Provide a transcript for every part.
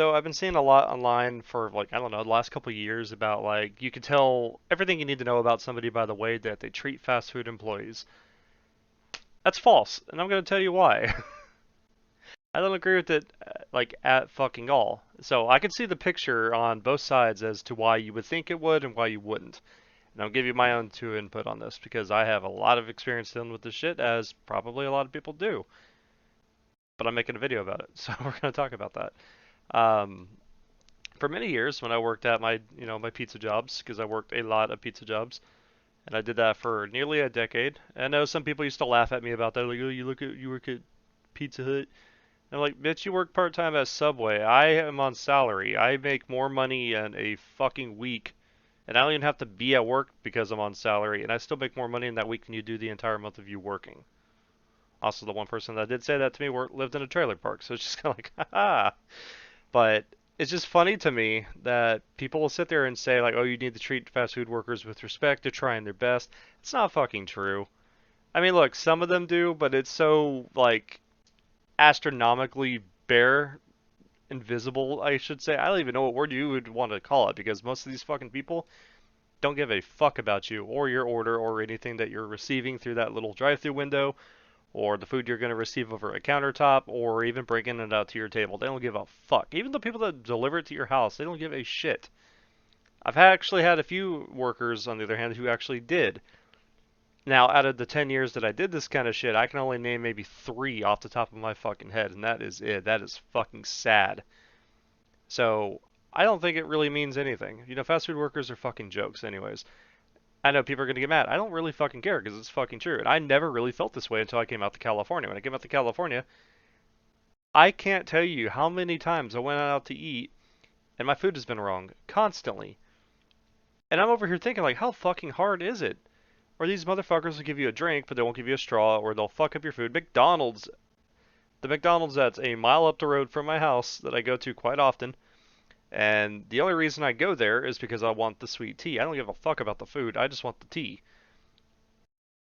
so I've been seeing a lot online for like, I don't know, the last couple of years about like you can tell everything you need to know about somebody by the way that they treat fast food employees. That's false, and I'm going to tell you why. I don't agree with it like at fucking all. So I can see the picture on both sides as to why you would think it would and why you wouldn't. And I'll give you my own two input on this because I have a lot of experience dealing with this shit, as probably a lot of people do. But I'm making a video about it, so we're going to talk about that. Um, for many years, when I worked at my pizza jobs, because I worked a lot of pizza jobs, and I did that for nearly a decade. And I know some people used to laugh at me about that, like, oh, you work at Pizza Hut. And I'm like, bitch, you work part time at Subway. I am on salary. I make more money in a fucking week, and I don't even have to be at work because I'm on salary, and I still make more money in that week than you do the entire month of you working. Also, the one person that did say that to me lived in a trailer park, so it's just kind of like, haha. But it's just funny to me that people will sit there and say like, "Oh, you need to treat fast food workers with respect. They're trying their best." It's not fucking true. I mean, look, some of them do, but it's so like astronomically bare, invisible, I should say. I don't even know what word you would want to call it because most of these fucking people don't give a fuck about you or your order or anything that you're receiving through that little drive-through window or the food you're going to receive over a countertop, or even bringing it out to your table. They don't give a fuck. Even the people that deliver it to your house, they don't give a shit. I've actually had a few workers, on the other hand, who actually did. Now, out of the 10 years that I did this kind of shit, I can only name maybe 3 off the top of my fucking head, and that is it. That is fucking sad. So, I don't think it really means anything. Fast food workers are fucking jokes, anyways. I know people are going to get mad. I don't really fucking care because it's fucking true. And I never really felt this way until I came out to California. When I came out to California, I can't tell you how many times I went out to eat and my food has been wrong constantly. And I'm over here thinking like, how fucking hard is it? Or these motherfuckers will give you a drink, but they won't give you a straw, or they'll fuck up your food. The McDonald's that's a mile up the road from my house that I go to quite often, and the only reason I go there is because I want the sweet tea. I don't give a fuck about the food. I just want the tea.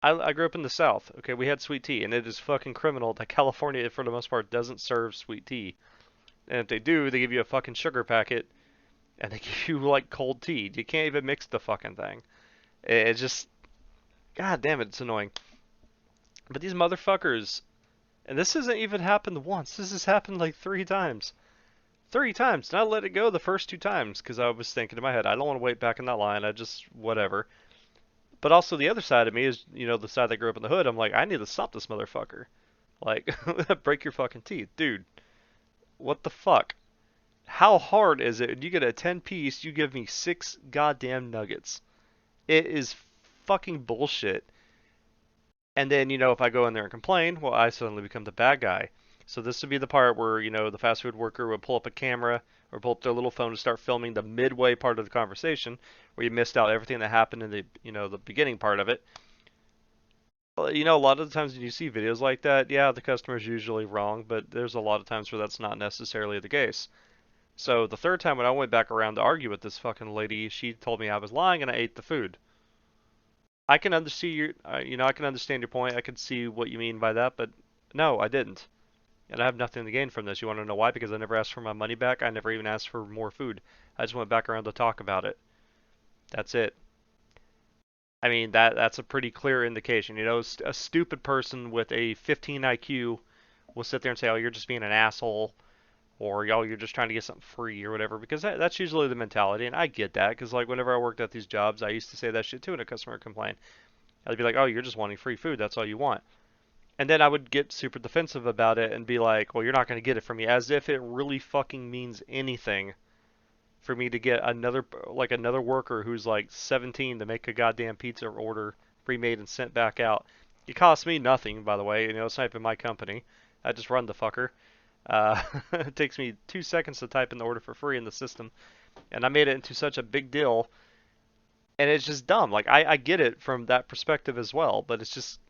I grew up in the South. Okay, we had sweet tea, and it is fucking criminal that California, for the most part, doesn't serve sweet tea. And if they do, they give you a fucking sugar packet, and they give you like cold tea. You can't even mix the fucking thing. It's just, god damn it, it's annoying. But these motherfuckers, and this hasn't even happened once. This has happened like 3 times. 3 times. And I let it go the first 2 times because I was thinking in my head, I don't want to wait back in that line. I just whatever. But also the other side of me is, the side that grew up in the hood. I'm like, I need to stop this motherfucker. Like, break your fucking teeth, dude. What the fuck? How hard is it? You get a 10 piece, you give me 6 goddamn nuggets. It is fucking bullshit. And then, if I go in there and complain, well, I suddenly become the bad guy. So this would be the part where, the fast food worker would pull up a camera or pull up their little phone to start filming the midway part of the conversation where you missed out everything that happened in the beginning part of it. Well, a lot of the times when you see videos like that, yeah, the customer's usually wrong, but there's a lot of times where that's not necessarily the case. So the third time when I went back around to argue with this fucking lady, she told me I was lying and I ate the food. I can understand I can understand your point. I can see what you mean by that, but no, I didn't. And I have nothing to gain from this. You want to know why? Because I never asked for my money back. I never even asked for more food. I just went back around to talk about it. That's it. I mean, that's a pretty clear indication. A stupid person with a 15 IQ will sit there and say, "Oh, you're just being an asshole," or "Yo, you're just trying to get something free," or whatever. Because that's usually the mentality, and I get that. Because like whenever I worked at these jobs, I used to say that shit too, and a customer would complain. I'd be like, "Oh, you're just wanting free food. That's all you want." And then I would get super defensive about it and be like, "Well, you're not going to get it from me," as if it really fucking means anything for me to get another worker who's like 17 to make a goddamn pizza order pre-made and sent back out. It costs me nothing, by the way. It's not even my company. I just run the fucker. It takes me 2 seconds to type in the order for free in the system, and I made it into such a big deal. And it's just dumb. Like I get it from that perspective as well, but it's just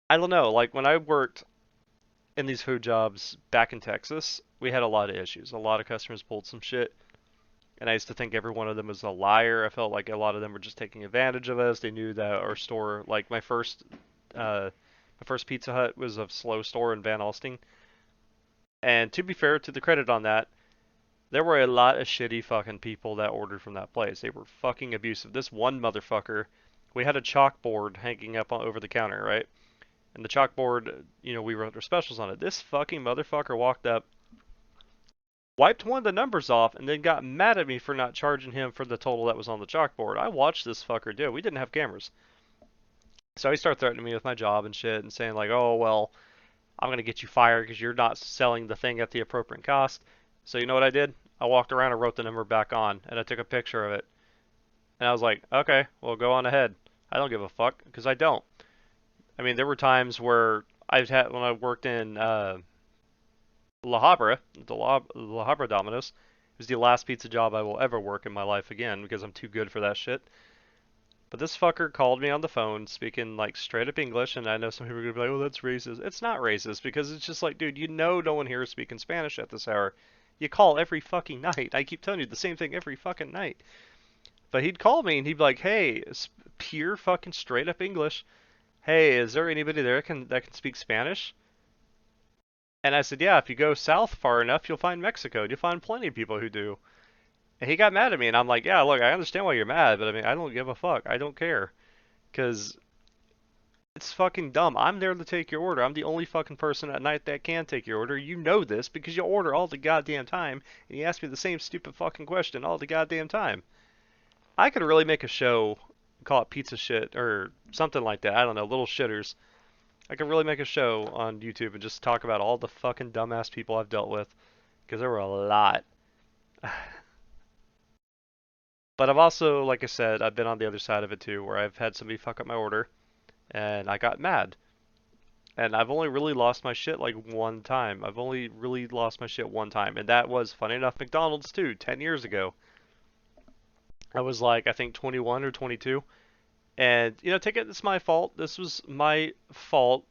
I don't know. Like when I worked in these food jobs back in Texas, we had a lot of issues. A lot of customers pulled some shit, and I used to think every one of them was a liar. I felt like a lot of them were just taking advantage of us. They knew that our store, like my first Pizza Hut was a slow store in Van Alstyne. And to be fair, to the credit on that, There were a lot of shitty fucking people that ordered from that place. They were fucking abusive. This one motherfucker, we had a chalkboard hanging up over the counter, right? And the chalkboard, we wrote our specials on it. This fucking motherfucker walked up, wiped one of the numbers off, and then got mad at me for not charging him for the total that was on the chalkboard. I watched this fucker do it. We didn't have cameras. So he started threatening me with my job and shit and saying like, oh, well, I'm going to get you fired because you're not selling the thing at the appropriate cost. So you know what I did? I walked around and wrote the number back on, and I took a picture of it. And I was like, okay, well, go on ahead. I don't give a fuck, because I don't. I mean, there were times where I've had, when I worked in La Habra, La Habra Domino's, it was the last pizza job I will ever work in my life again, because I'm too good for that shit. But this fucker called me on the phone speaking like straight up English, and I know some people are gonna be like, "Oh, that's racist." It's not racist because it's just like, dude, no one here is speaking Spanish at this hour. You call every fucking night. I keep telling you the same thing every fucking night. But he'd call me and he'd be like, "Hey, pure fucking straight up English. Hey, is there anybody there that can speak Spanish?" And I said, "Yeah, if you go south far enough, you'll find Mexico. You'll find plenty of people who do." And he got mad at me, and I'm like, "Yeah, look, I understand why you're mad, but I mean, I don't give a fuck. I don't care." Because it's fucking dumb. I'm there to take your order. I'm the only fucking person at night that can take your order. You know this because you order all the goddamn time, and you ask me the same stupid fucking question all the goddamn time. I could really make a show, call it Pizza Shit or something like that. I don't know, Little Shitters. I could really make a show on YouTube and just talk about all the fucking dumbass people I've dealt with, because there were a lot. But I've also, like I said, I've been on the other side of it too, where I've had somebody fuck up my order, and I got mad. And I've only really lost my shit like one time. I've only really lost my shit one time, and that was, funny enough, McDonald's too, 10 years ago. I was like, I think 21 or 22. And, take it, it's my fault. This was my fault.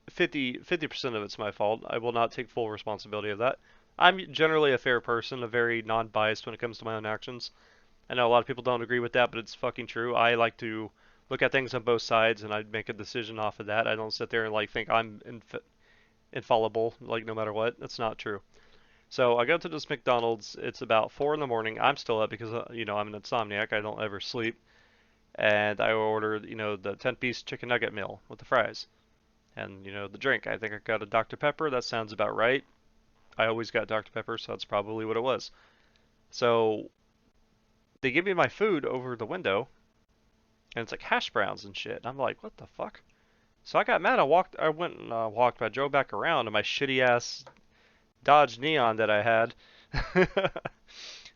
50% of it's my fault. I will not take full responsibility of that. I'm generally a fair person, a very non-biased when it comes to my own actions. I know a lot of people don't agree with that, but it's fucking true. I like to look at things on both sides, and I make a decision off of that. I don't sit there and like think I'm infallible, like no matter what. That's not true. So I go to this McDonald's. It's about 4 in the morning. I'm still up because I'm an insomniac. I don't ever sleep. And I ordered the 10-piece chicken nugget meal with the fries, and the drink. I think I got a Dr Pepper. That sounds about right. I always got Dr Pepper, so that's probably what it was. So they give me my food over the window, and it's like hash browns and shit. And I'm like, what the fuck? So I got mad. I went and walked. I drove back around to my shitty ass Dodge Neon that I had.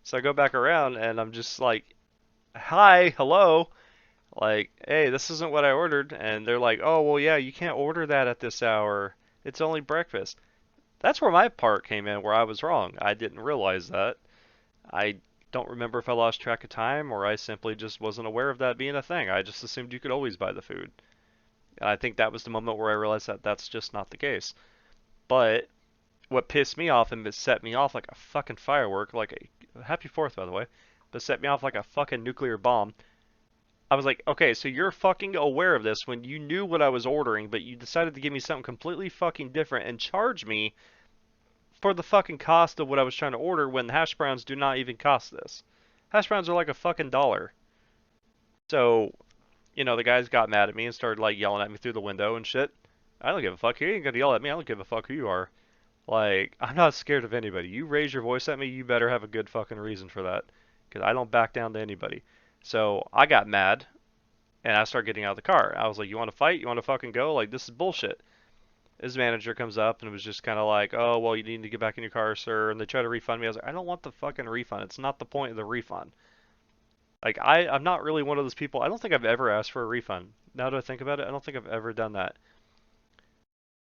So I go back around, and I'm just like, hi, hello. Like, hey, this isn't what I ordered. And they're like, oh, well, yeah, you can't order that at this hour. It's only breakfast. That's where my part came in, where I was wrong. I didn't realize that. I don't remember if I lost track of time or I simply just wasn't aware of that being a thing. I just assumed you could always buy the food. And I think that was the moment where I realized that that's just not the case. But what pissed me off and set me off like a fucking firework, like a happy 4th, by the way, but set me off like a fucking nuclear bomb. I was like, okay, so you're fucking aware of this when you knew what I was ordering, but you decided to give me something completely fucking different and charge me for the fucking cost of what I was trying to order when hash browns do not even cost this. Hash browns are like a fucking dollar. So, the guys got mad at me and started like yelling at me through the window and shit. I don't give a fuck. You ain't gonna yell at me. I don't give a fuck who you are. Like, I'm not scared of anybody. You raise your voice at me, you better have a good fucking reason for that. Because I don't back down to anybody. So, I got mad and I started getting out of the car. I was like, you want to fight? You want to fucking go? Like, this is bullshit. His manager comes up and was just kind of like, oh, well, you need to get back in your car, sir. And they try to refund me. I was like, I don't want the fucking refund. It's not the point of the refund. Like, I'm not really one of those people. I don't think I've ever asked for a refund. Now that I think about it, I don't think I've ever done that.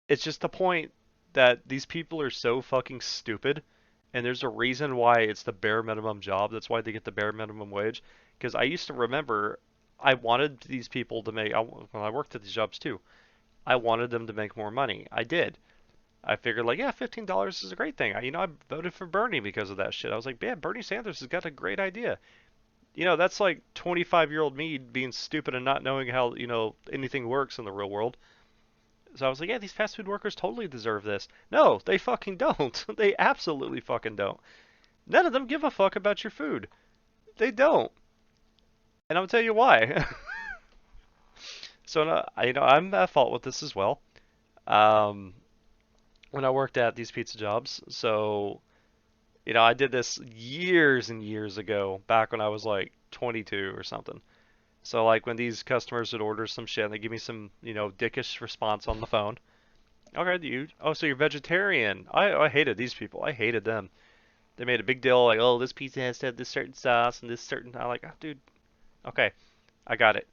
It's just the point that these people are so fucking stupid. And there's a reason why it's the bare minimum job. That's why they get the bare minimum wage. Because I used to remember I wanted these people to make, when I worked at these jobs too, I wanted them to make more money. I did. I figured like, yeah, $15 is a great thing. I voted for Bernie because of that shit. I was like, man, Bernie Sanders has got a great idea. That's like 25-year-old me being stupid and not knowing how, anything works in the real world. So I was like, yeah, these fast food workers totally deserve this. No, they fucking don't. They absolutely fucking don't. None of them give a fuck about your food. They don't. And I'll tell you why. So, I'm at fault with this as well. Um, when I worked at these pizza jobs, so, I did this years and years ago, back when I was like 22 or something. So, like, when these customers would order some shit and they give me some, dickish response on the phone. Okay, oh, so you're vegetarian. I hated these people. I hated them. They made a big deal like, oh, this pizza has to have this certain sauce and this certain. I'm like, oh, dude, okay, I got it.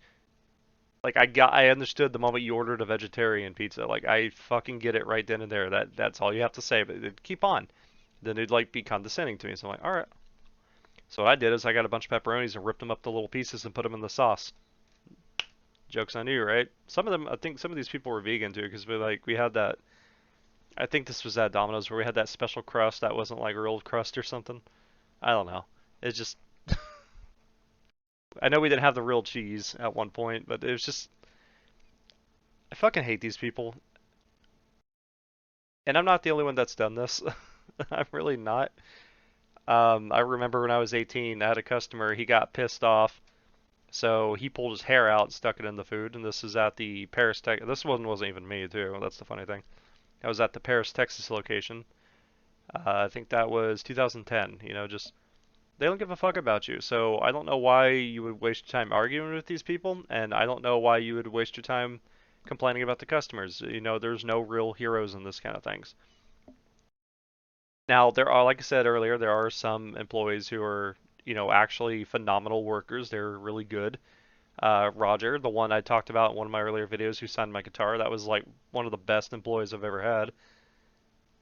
Like I understood the moment you ordered a vegetarian pizza. Like I fucking get it right then and there. That's all you have to say. But they'd keep on. Then they'd like be condescending to me. So I'm like, all right. So what I did is I got a bunch of pepperonis and ripped them up to little pieces and put them in the sauce. Jokes on you, right? Some of them, I think some of these people were vegan too, because we had that. I think this was at Domino's where we had that special crust that wasn't like real crust or something. I don't know. It's just I know we didn't have the real cheese at one point, but it was just I fucking hate these people. And I'm not the only one that's done this. I'm really not. I remember when I was 18, I had a customer, he got pissed off, so he pulled his hair out and stuck it in the food. And this is at the Paris, Texas. This one wasn't even me, too. That's the funny thing. I was at the Paris, Texas location. I think that was 2010. Just they don't give a fuck about you. So I don't know why you would waste your time arguing with these people, and I don't know why you would waste your time complaining about the customers. There's no real heroes in this kind of things. Now, there are, like I said earlier, there are some employees who are, actually phenomenal workers. They're really good. Roger, the one I talked about in one of my earlier videos who signed my guitar, that was like one of the best employees I've ever had.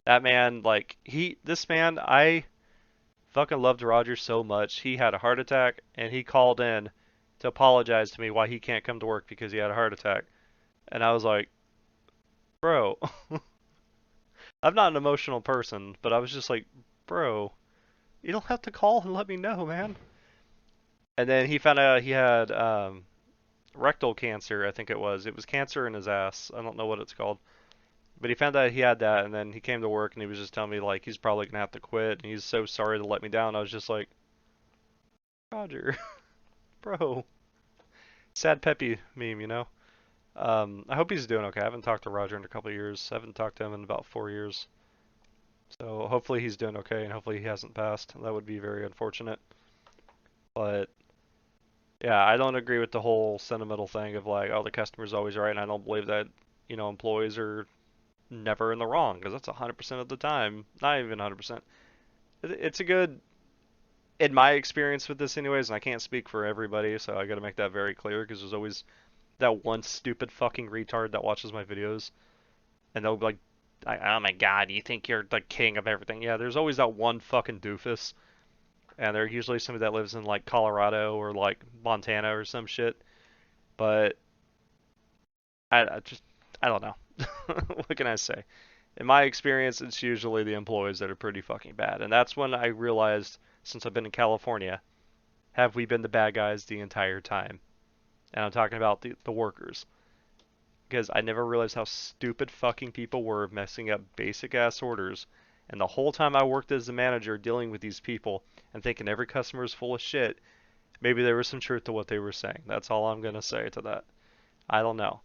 That man, like, this man, I fucking loved Roger so much. He had a heart attack and he called in to apologize to me why he can't come to work because he had a heart attack. And I was like, bro, I'm not an emotional person, but I was just like, bro, you don't have to call and let me know, man. And then he found out he had rectal cancer, I think it was. It was cancer in his ass. I don't know what it's called. But he found out he had that, and then he came to work and he was just telling me, like, he's probably going to have to quit, and he's so sorry to let me down. I was just like, Roger, bro. Sad Peppy meme. I hope he's doing okay. I haven't talked to Roger in a couple of years. I haven't talked to him in about 4 years. So hopefully he's doing okay, and hopefully he hasn't passed. That would be very unfortunate. But yeah, I don't agree with the whole sentimental thing of like, oh, the customer's always right, and I don't believe that, employees are never in the wrong, because that's 100% of the time. Not even 100%. It's a good, in my experience with this anyways, and I can't speak for everybody, so I gotta make that very clear, because there's always that one stupid fucking retard that watches my videos, and they'll be like, oh my god, you think you're the king of everything. Yeah, there's always that one fucking doofus, and they're usually somebody that lives in like Colorado or like Montana or some shit. But I don't know. What can I say? In my experience, it's usually the employees that are pretty fucking bad, and that's when I realized, since I've been in California, have we been the bad guys the entire time? And I'm talking about the workers, because I never realized how stupid fucking people were messing up basic ass orders. And the whole time I worked as a manager dealing with these people and thinking every customer is full of shit, maybe there was some truth to what they were saying. That's all I'm gonna say to that. I don't know.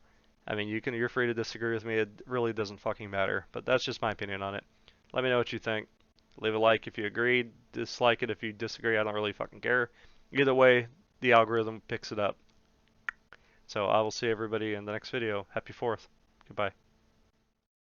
I mean, you're free to disagree with me. It really doesn't fucking matter. But that's just my opinion on it. Let me know what you think. Leave a like if you agree. Dislike it if you disagree. I don't really fucking care. Either way, the algorithm picks it up. So I will see everybody in the next video. Happy 4th. Goodbye.